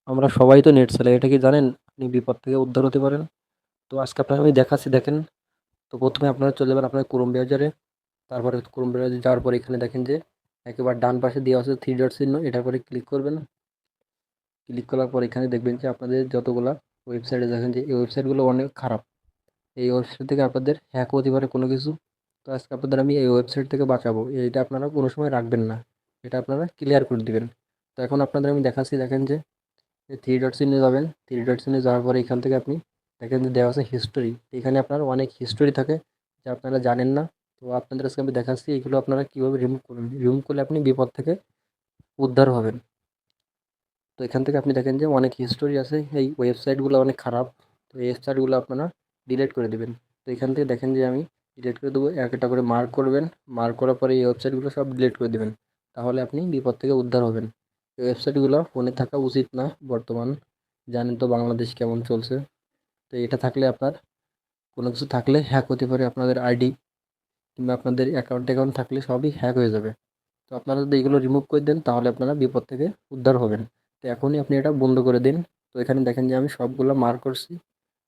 আমরা সবাই তো নেট চালাই, এটা কি জানেন? আপনি বিপদ থেকে উদ্ধার হতে পারেন। তো আজকে আপনাকে আমি দেখাচ্ছি, দেখেন। তো প্রথমে আপনারা চলে যাবেন আপনার ক্রোম ব্রাউজারে। তারপরে ক্রোম ব্রাউজারে যাওয়ার পর এখানে দেখেন যে একেবারে ডান পাশে দেওয়া আছে থ্রি ডট চিহ্ন, এটার পরে ক্লিক করবেন। ক্লিক করার পর এখানে দেখবেন যে আপনাদের যতগুলা ওয়েবসাইটে দেখেন যে এই ওয়েবসাইটগুলো অনেক খারাপ। এই ওয়েবসাইট থেকে আপনাদের হ্যাক হতে পারে কোনো কিছু। তো আজকে আপনাদের আমি এই ওয়েবসাইট থেকে বাঁচাবো, এটা আপনারা কোনো সময় রাখবেন না, এটা আপনারা ক্লিয়ার করে দিবেন। তো এখন আপনাদের আমি দেখাচ্ছি, দেখেন যে থ্রি ডট চিহ্নে যাবেন। থ্রি ডট চিহ্নে যাওয়ার পরে এখান থেকে আপনি দেখেন যে দেওয়া আছে হিস্টোরি। এখানে আপনার অনেক হিস্টোরি থাকে যা আপনারা জানেন না। তো আপনাদের আজকে আমি দেখাচ্ছি এগুলো আপনারা কীভাবে রিমুভ করবেন। রিমুভ করলে আপনি বিপদ থেকে উদ্ধার হবেন। তো এখান থেকে আপনি দেখেন যে অনেক হিস্টোরি আছে, এই ওয়েবসাইটগুলো অনেক খারাপ। তো এই ওয়েবসাইটগুলো আপনারা ডিলিট করে দেবেন। তো এখান থেকে দেখেন যে আমি ডিলিট করে দেবো, এক একটা করে মার্ক করবেন। মার্ক করার পরে এই ওয়েবসাইটগুলো সব ডিলিট করে দেবেন, তাহলে আপনি বিপদ থেকে উদ্ধার হবেন। এই ওয়েবসাইটগুলো ফোনে থাকা উচিত না বর্তমান, জানেন তো বাংলাদেশ কেমন চলছে। তো এটা থাকলে আপনার কোনো কিছু থাকলে হ্যাক হতে পারে, আপনাদের আইডি কিংবা আপনাদের অ্যাকাউন্ট থাকলে সবই হ্যাক হয়ে যাবে। তো আপনারা যদি এগুলো রিমুভ করে দেন তাহলে আপনারা বিপদ থেকে উদ্ধার হবেন। তো এখনই আপনি এটা বন্ধ করে দিন। তো এখানে দেখেন যে আমি সবগুলো মার্ক করছি।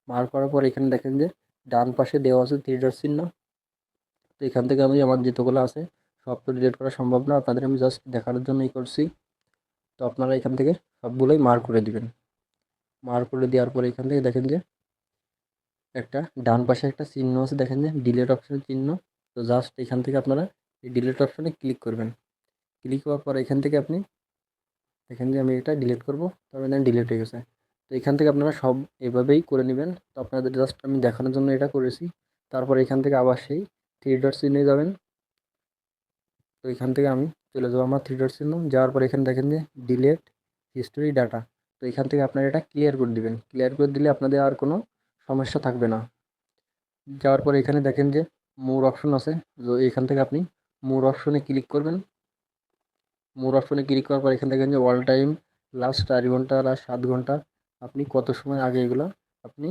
মার্ক করার পর এখানে দেখেন যে ডান পাশে দেওয়া আছে থ্রি ডট চিহ্ন। তো এখান থেকে আমি আমার যেতগুলো আছে সব তো ডিলিট করা সম্ভব না, আপনাদের আমি জাস্ট দেখানোর জন্যই করছি। তো আপনারা এখান থেকে সবগুলোই মার্ক করে দিবেন। মার্ক করে দেওয়ার পরে এখান থেকে দেখেন যে একটা ডান পাশে একটা চিহ্ন আছে, দেখেন যে ডিলিট অপশনের চিহ্ন। তো জাস্ট এখান থেকে আপনারা এই ডিলিট অপশনে ক্লিক করবেন। ক্লিক করার পর এখান থেকে আপনি দেখেন যে আমি এটা ডিলিট করব, তারপরে দেখেন ডিলিট হয়ে গেছে। তো এখান থেকে আপনারা সব এভাবেই করে নেবেন। তো আপনাদের জাস্ট আমি দেখানোর জন্য এটা করেছি। তারপর এখান থেকে আবার সেই থ্রি ডট চিহ্নে যাবেন। তো এখান থেকে আমি চলে যাবো আমার থ্রি ডট চিহ্ন, যাওয়ার পর এখানে দেখেন যে ডিলেট হিস্টোরি ডাটা। তো এখান থেকে আপনারা এটা ক্লিয়ার করে দিবেন। ক্লিয়ার করে দিলে আপনাদের আর কোনো সমস্যা থাকবে না। যাওয়ার পর এখানে দেখেন যে মোর অপশন আছে, তো এখান থেকে আপনি মোর অপশনে ক্লিক করবেন। মোর অপশনে ক্লিক করার পর এখানে দেখেন যে অল টাইম, লাস্ট 4 ঘন্টা, লাস্ট 7 ঘন্টা, আপনি কত সময় আগে এগুলো আপনি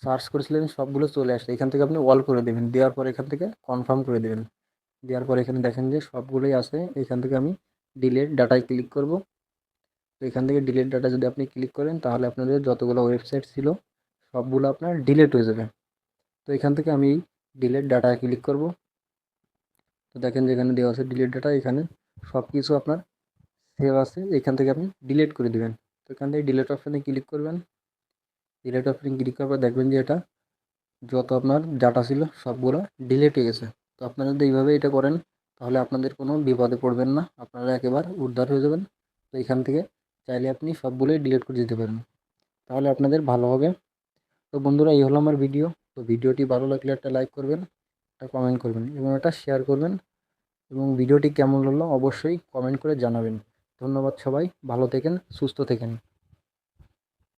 সার্চ করেছিলেন সবগুলো চলে আসে। এখান থেকে আপনি অল করে দেবেন, দেওয়ার পর এখান থেকে কনফার্ম করে দেবেন। দেওয়ার পর এখানে দেখেন যে সবগুলোই আছে। এখান থেকে আমি ডিলিট ডাটায় ক্লিক করব। তো এখান থেকে ডিলিট ডাটা যদি আপনি ক্লিক করেন তাহলে আপনাদের যতগুলো ওয়েবসাইট ছিল সবগুলো আপনার ডিলিট হয়ে যাবে। তো এখান থেকে আমি ডিলিট ডাটায় ক্লিক করব। তো দেখেন যেখানে দেওয়া আছে ডিলিট ডাটা, এখানে সব কিছু আপনার সেভ আছে, এখান থেকে আপনি ডিলিট করে দিবেন। তো এখান থেকে ডিলিট অপশানে ক্লিক করবেন। ডিলিট অপশানে ক্লিক করার পর দেখবেন যে এটা যত আপনার ডাটা ছিল সবগুলো ডিলিট হয়ে গেছে। তো আপনারা যদি এইভাবে এটা করেন তাহলে আপনাদের কোনো বিপদে পড়বেন না, আপনারা একেবারে উদ্ধার হয়ে যাবেন। তো এখান থেকে চাইলে আপনি সবগুলোই ডিলিট করে দিতে পারেন, তাহলে আপনাদের ভালো হবে। তো বন্ধুরা, এই হলো আমার ভিডিও। তো ভিডিওটি ভালো লাগলে একটা লাইক করবেন, একটা কমেন্ট করবেন এবং একটা শেয়ার করবেন। এবং ভিডিওটি কেমন হলো অবশ্যই কমেন্ট করে জানাবেন। ধন্যবাদ সবাই, ভালো থাকেন, সুস্থ থাকেন।